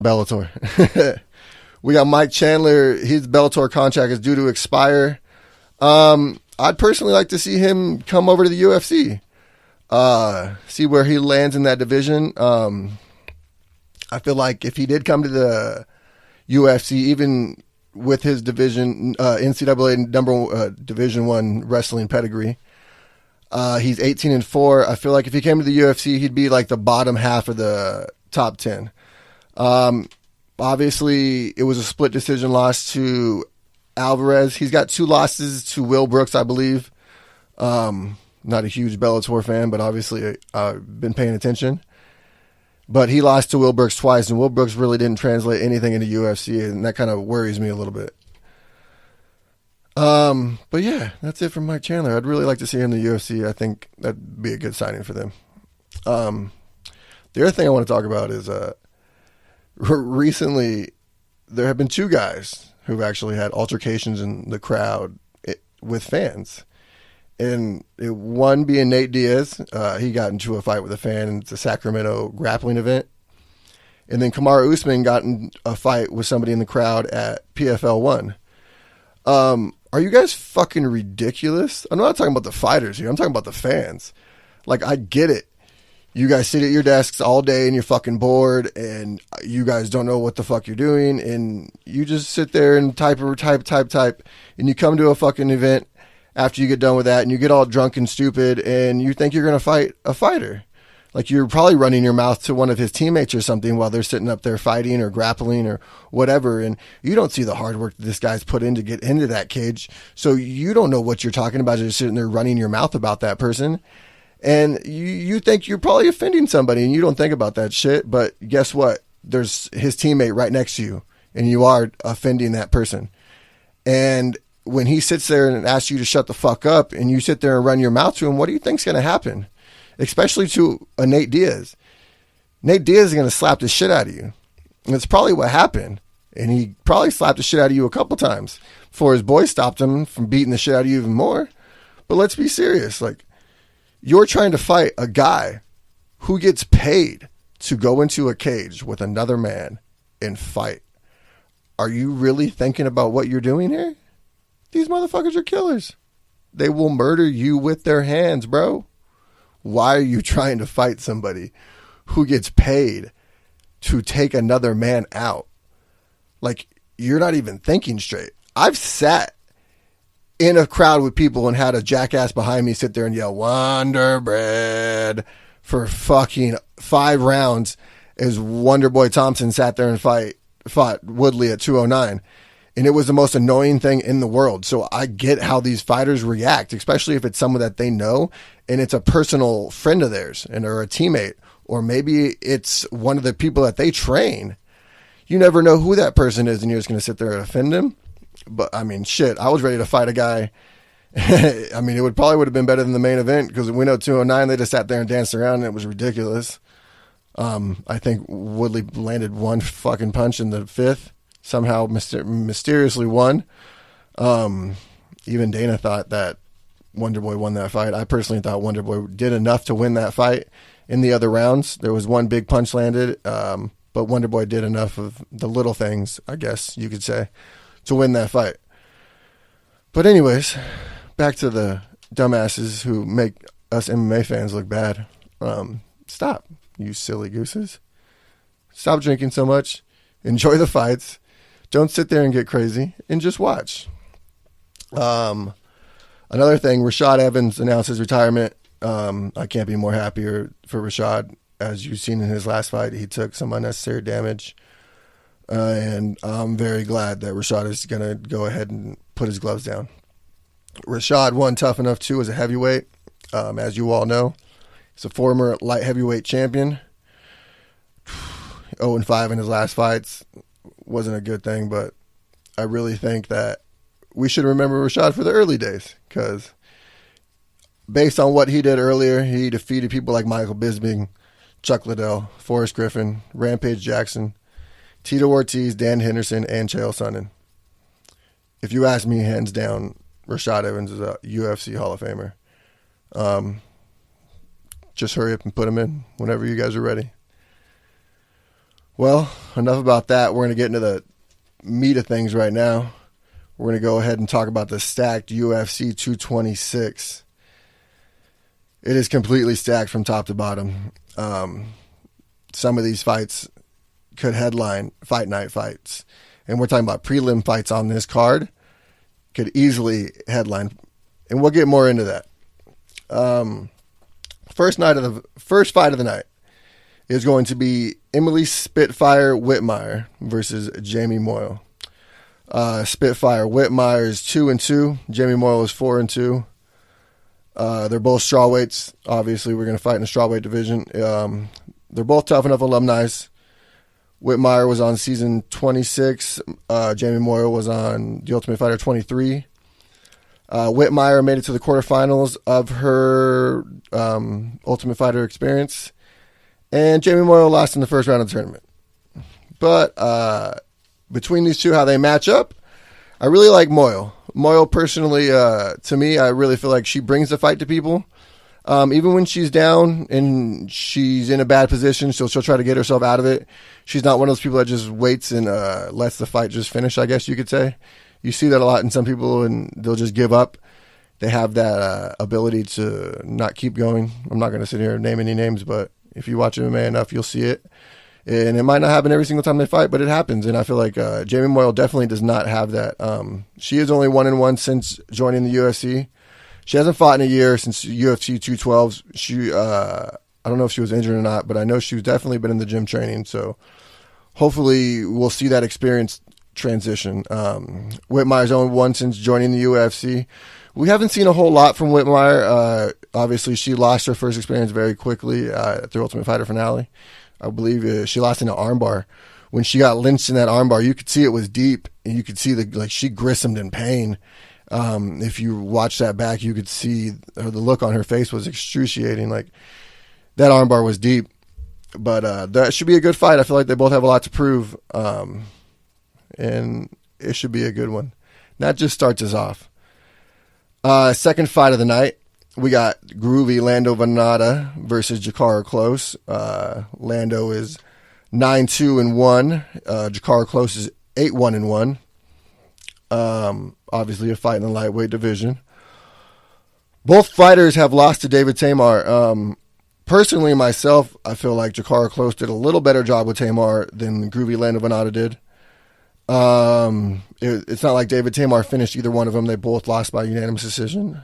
Bellator. We got Mike Chandler. His Bellator contract is due to expire. I'd personally like to see him come over to the UFC. See where he lands in that division. I feel like if he did come to the UFC, even with his division, NCAA Division I wrestling pedigree, he's 18-4. I feel like if he came to the UFC, he'd be like the bottom half of the top 10. Obviously, it was a split decision loss to Alvarez. He's got 2 losses to Will Brooks, I believe. Not a huge Bellator fan, but obviously I've been paying attention. But he lost to Will Brooks twice, and Will Brooks really didn't translate anything into UFC, and that kind of worries me a little bit. But yeah, that's it from Mike Chandler. I'd really like to see him in the UFC. I think that'd be a good signing for them. The other thing I want to talk about is recently there have been 2 guys who've actually had altercations in the crowd with fans. And one being Nate Diaz. He got into a fight with a fan in the Sacramento grappling event. And then Kamaru Usman got in a fight with somebody in the crowd at PFL 1. Are you guys fucking ridiculous? I'm not talking about the fighters here. I'm talking about the fans. Like, I get it. You guys sit at your desks all day and you're fucking bored and you guys don't know what the fuck you're doing. And you just sit there and type. And you come to a fucking event after you get done with that and you get all drunk and stupid and you think you're going to fight a fighter. Like, you're probably running your mouth to one of his teammates or something while they're sitting up there fighting or grappling or whatever. And you don't see the hard work that this guy's put in to get into that cage. So you don't know what you're talking about. You're just sitting there running your mouth about that person. And you think you're probably offending somebody and you don't think about that shit. But guess what? There's his teammate right next to you and you are offending that person. And when he sits there and asks you to shut the fuck up and you sit there and run your mouth to him, what do you think's going to happen? Especially to a Nate Diaz. Nate Diaz is going to slap the shit out of you. And that's probably what happened. And he probably slapped the shit out of you a couple times before his boy stopped him from beating the shit out of you even more. But let's be serious. Like, you're trying to fight a guy who gets paid to go into a cage with another man and fight. Are you really thinking about what you're doing here? These motherfuckers are killers. They will murder you with their hands, bro. Why are you trying to fight somebody who gets paid to take another man out? Like, you're not even thinking straight. I've sat in a crowd with people and had a jackass behind me sit there and yell Wonder Bread for fucking 5 rounds as Wonder Boy Thompson sat there and fought Woodley at 209. And it was the most annoying thing in the world. So I get how these fighters react, especially if it's someone that they know and it's a personal friend of theirs and or a teammate, or maybe it's one of the people that they train. You never know who that person is and you're just going to sit there and offend him. But I mean, shit, I was ready to fight a guy. I mean, it probably would have been better than the main event because we know 209, they just sat there and danced around and it was ridiculous. I think Woodley landed 1 fucking punch in the 5th. Somehow mysteriously won. Even Dana thought that Wonder Boy won that fight. I personally thought Wonder Boy did enough to win that fight in the other rounds. There was 1 big punch landed, but Wonder Boy did enough of the little things, I guess you could say, to win that fight. But anyways, back to the dumbasses who make us MMA fans look bad. Stop, you silly gooses. Stop drinking so much. Enjoy the fights. Don't sit there and get crazy and just watch. Another thing, Rashad Evans announced his retirement. I can't be more happier for Rashad. As you've seen in his last fight, he took some unnecessary damage. And I'm very glad that Rashad is going to go ahead and put his gloves down. Rashad won Tough Enough 2 as a heavyweight. As you all know, he's a former light heavyweight champion. 0-5 in his last fights. Wasn't a good thing, but I really think that we should remember Rashad for the early days because based on what he did earlier, he defeated people like Michael Bisping, Chuck Liddell, Forrest Griffin, Rampage Jackson, Tito Ortiz, Dan Henderson, and Chael Sonnen. If you ask me, hands down, Rashad Evans is a UFC Hall of Famer. Just hurry up and put him in whenever you guys are ready. Well, enough about that. We're going to get into the meat of things right now. We're going to go ahead and talk about the stacked UFC 226. It is completely stacked from top to bottom. Some of these fights could headline fight night fights. And we're talking about prelim fights on this card. Could easily headline. And we'll get more into that. First fight of the night is going to be Emily Spitfire Whitmire versus Jamie Moyle. Spitfire Whitmire is 2-2. Jamie Moyle is 4-2. They're both strawweights. Obviously, we're going to fight in the strawweight division. They're both Tough Enough alumni. Whitmire was on season 26. Jamie Moyle was on The Ultimate Fighter 23. Whitmire made it to the quarterfinals of her Ultimate Fighter experience. And Jamie Moyle lost in the first round of the tournament. But between these two, how they match up, I really like Moyle. Moyle, personally, to me, I really feel like she brings the fight to people. Even when she's down and she's in a bad position, she'll try to get herself out of it. She's not one of those people that just waits and lets the fight just finish, I guess you could say. You see that a lot in some people, and they'll just give up. They have that ability to not keep going. I'm not going to sit here and name any names, but if you watch MMA enough, you'll see it. And it might not happen every single time they fight, but it happens. And I feel like Jamie Moyle definitely does not have that. She is only 1-1 since joining the UFC. She hasn't fought in a year since UFC 212. I don't know if she was injured or not, but I know she's definitely been in the gym training. So hopefully we'll see that experience transition. Whitmire's only won since joining the UFC. We haven't seen a whole lot from Whitmire. Obviously, she lost her first experience very quickly at the Ultimate Fighter finale. I believe she lost in an armbar. When she got lynched in that armbar, you could see it was deep, and you could see she grissomed in pain. If you watch that back, you could see the look on her face was excruciating. Like, that armbar was deep. But that should be a good fight. I feel like they both have a lot to prove, and it should be a good one. That just starts us off. Second fight of the night, we got groovy Lando Venata versus Jakara Close. Lando is 9-2-1. Jakara Close is 8-1-1. Obviously a fight in the lightweight division. Both fighters have lost to David Tamar. Personally, myself, I feel like Jakara Close did a little better job with Tamar than groovy Lando Venata did. It's not like David Tamar finished either one of them. They both lost by unanimous decision.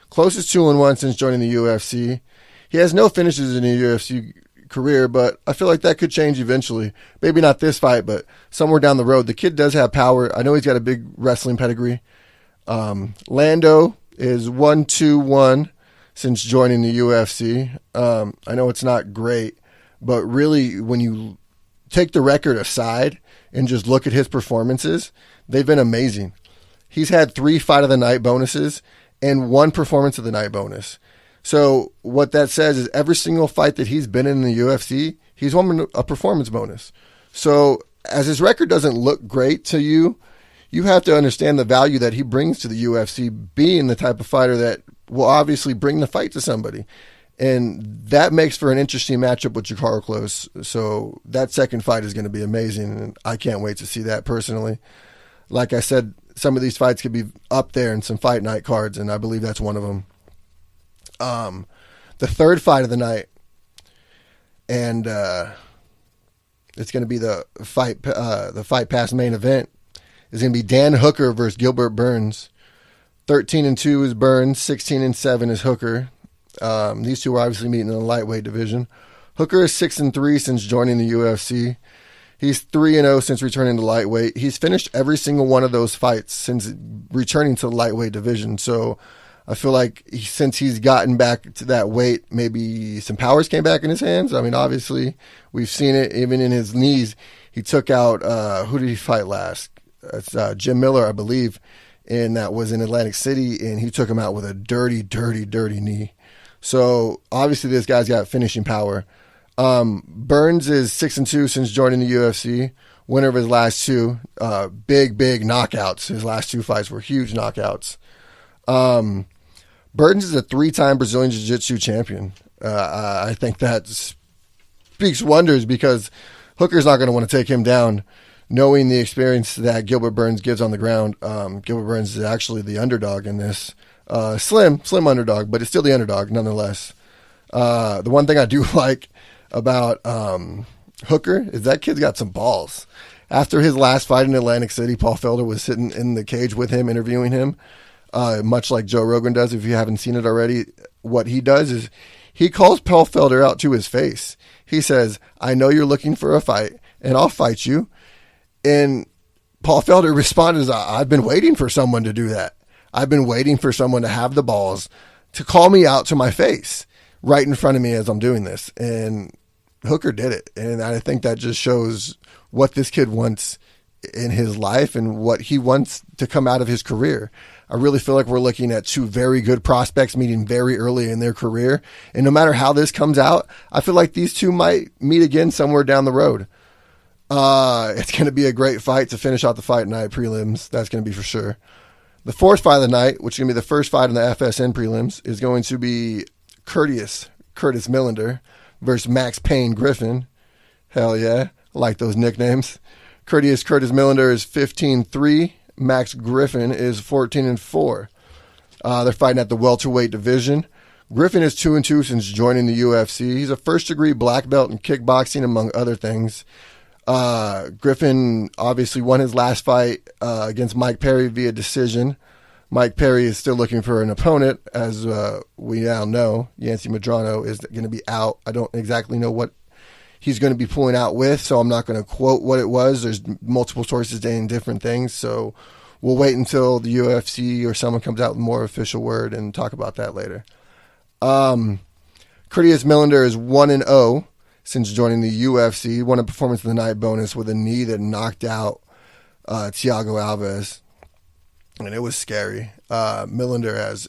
Close is 2-1 since joining the UFC. He has no finishes in the UFC career, but I feel like that could change eventually. Maybe not this fight, but somewhere down the road. The kid does have power. I know he's got a big wrestling pedigree. Lando is 1-2-1 since joining the UFC. I know it's not great, but really when you take the record aside and just look at his performances, they've been amazing. He's had 3 fight of the night bonuses and 1 performance of the night bonus. So what that says is every single fight that he's been in the UFC, he's won a performance bonus. So as his record doesn't look great to you, you have to understand the value that he brings to the UFC, being the type of fighter that will obviously bring the fight to somebody. And that makes for an interesting matchup with Jakara Close. So that second fight is going to be amazing, and I can't wait to see that personally. Like I said, some of these fights could be up there in some fight night cards, and I believe that's one of them. The third fight of the night, and it's going to be the fight pass main event, is going to be Dan Hooker versus Gilbert Burns. 13-2 is Burns, 16-7 is Hooker. These two are obviously meeting in the lightweight division. Hooker is 6-3 since joining the UFC. He's 3-0 since returning to lightweight. He's finished every single one of those fights since returning to the lightweight division. So I feel like since he's gotten back to that weight, maybe some powers came back in his hands. I mean, obviously, we've seen it even in his knees. He took out, who did he fight last? It's Jim Miller, I believe, and that was in Atlantic City, and he took him out with a dirty, dirty, dirty knee. So obviously this guy's got finishing power. Burns is 6-2 since joining the UFC. Winner of his last 2. Big knockouts. His last 2 fights were huge knockouts. Burns is a 3-time Brazilian Jiu-Jitsu champion. I think that speaks wonders because Hooker's not going to want to take him down, knowing the experience that Gilbert Burns gives on the ground. Gilbert Burns is actually the underdog in this. Slim underdog, but it's still the underdog nonetheless. The one thing I do like about Hooker is that kid's got some balls. After his last fight in Atlantic City, Paul Felder was sitting in the cage with him, interviewing him, much like Joe Rogan does. If you haven't seen it already, what he does is he calls Paul Felder out to his face. He says, "I know you're looking for a fight, and I'll fight you." And Paul Felder responded, "I've been waiting for someone to do that. I've been waiting for someone to have the balls to call me out to my face right in front of me as I'm doing this." And Hooker did it. And I think that just shows what this kid wants in his life and what he wants to come out of his career. I really feel like we're looking at two very good prospects meeting very early in their career. And no matter how this comes out, I feel like these two might meet again somewhere down the road. It's going to be a great fight to finish out the fight night prelims. That's going to be for sure. The fourth fight of the night, which is going to be the first fight in the FSN prelims, is going to be Curtis Millender versus Max Payne Griffin. Hell yeah. I like those nicknames. Curtis Millender is 15-3. Max Griffin is 14-4. They're fighting at the welterweight division. Griffin is 2-2 since joining the UFC. He's a first-degree black belt in kickboxing, among other things. Griffin obviously won his last fight against Mike Perry via decision. Mike Perry is still looking for an opponent, as we now know. Yancy Medrano is going to be out. I don't exactly know what he's going to be pulling out with, so I'm not going to quote what it was. There's multiple sources saying different things, so we'll wait until the UFC or someone comes out with more official word and talk about that later. Curtis Millender is 1-0 since joining the UFC. Won a performance of the night bonus with a knee that knocked out Thiago Alves, and it was scary. Millender has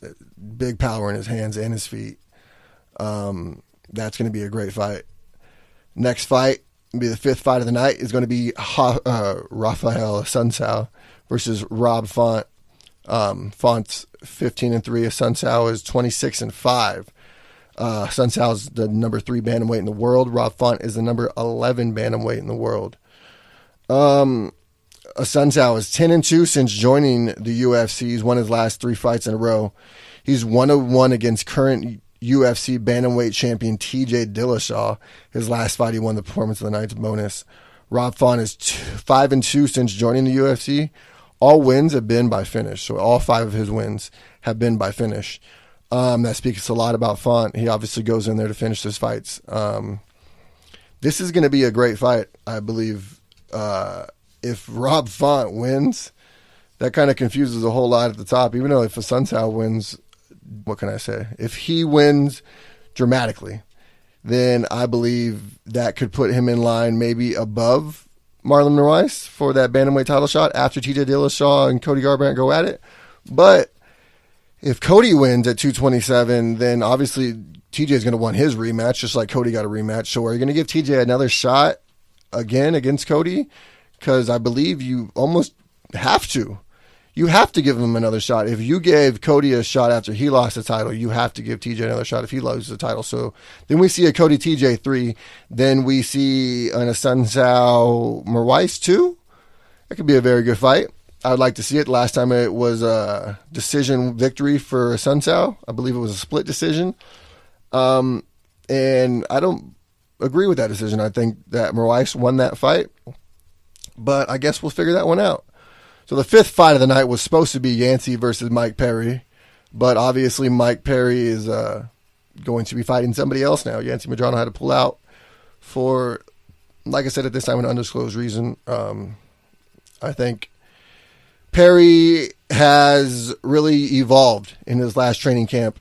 big power in his hands and his feet. That's going to be a great fight. Next fight, be the fifth fight of the night, is going to be Rafael Sunsao versus Rob Font. Font's 15-3. Sunsao is 26-5. Sunsao is the number 3 bantamweight in the world. Rob Font is the number 11 bantamweight in the world. Sunsao is 10-2 since joining the UFC. He's won his last 3 fights in a row. He's 1-1 against current UFC bantamweight champion TJ Dillashaw. His last fight, he won the performance of the night's bonus. Rob Font is 5-2 since joining the UFC. All wins have been by finish, so all 5 of his wins have been by finish. That speaks a lot about Font. He obviously goes in there to finish his fights. This is going to be a great fight, I believe. If Rob Font wins, that kind of confuses a whole lot at the top, even though if Sunsao wins, what can I say? If he wins dramatically, then I believe that could put him in line maybe above Marlon Moraes for that bantamweight title shot after TJ Dillashaw and Cody Garbrandt go at it. But if Cody wins at 227, then obviously TJ is going to want his rematch, just like Cody got a rematch. So are you going to give TJ another shot again against Cody? Because I believe you almost have to. You have to give him another shot. If you gave Cody a shot after he lost the title, you have to give TJ another shot if he loses the title. So then we see a Cody TJ 3. Then we see an Sunsao Moraes 2. That could be a very good fight. I would like to see it. Last time it was a decision victory for Sunsao. I believe it was a split decision. And I don't agree with that decision. I think that Moraes won that fight. But I guess we'll figure that one out. So the fifth fight of the night was supposed to be Yancy versus Mike Perry, but obviously Mike Perry is going to be fighting somebody else now. Yancy Medrano had to pull out for, like I said at this time, an undisclosed reason. I think Perry has really evolved in his last training camp.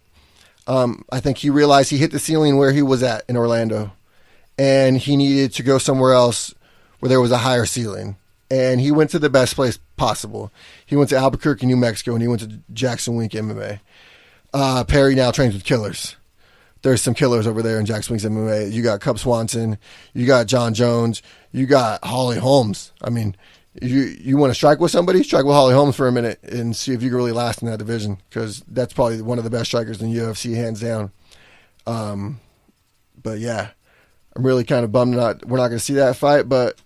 I think he realized he hit the ceiling where he was at in Orlando, and he needed to go somewhere else where there was a higher ceiling. And he went to the best place possible. He went to Albuquerque, New Mexico, and he went to Jackson Wink MMA. Perry now trains with killers. There's some killers over there in Jackson Wink's MMA. You got Cub Swanson. You got John Jones. You got Holly Holmes. I mean, you want to strike with somebody? Strike with Holly Holmes for a minute and see if you can really last in that division, because that's probably one of the best strikers in UFC, hands down. But yeah, I'm really kind of bummed we're not going to see that fight, but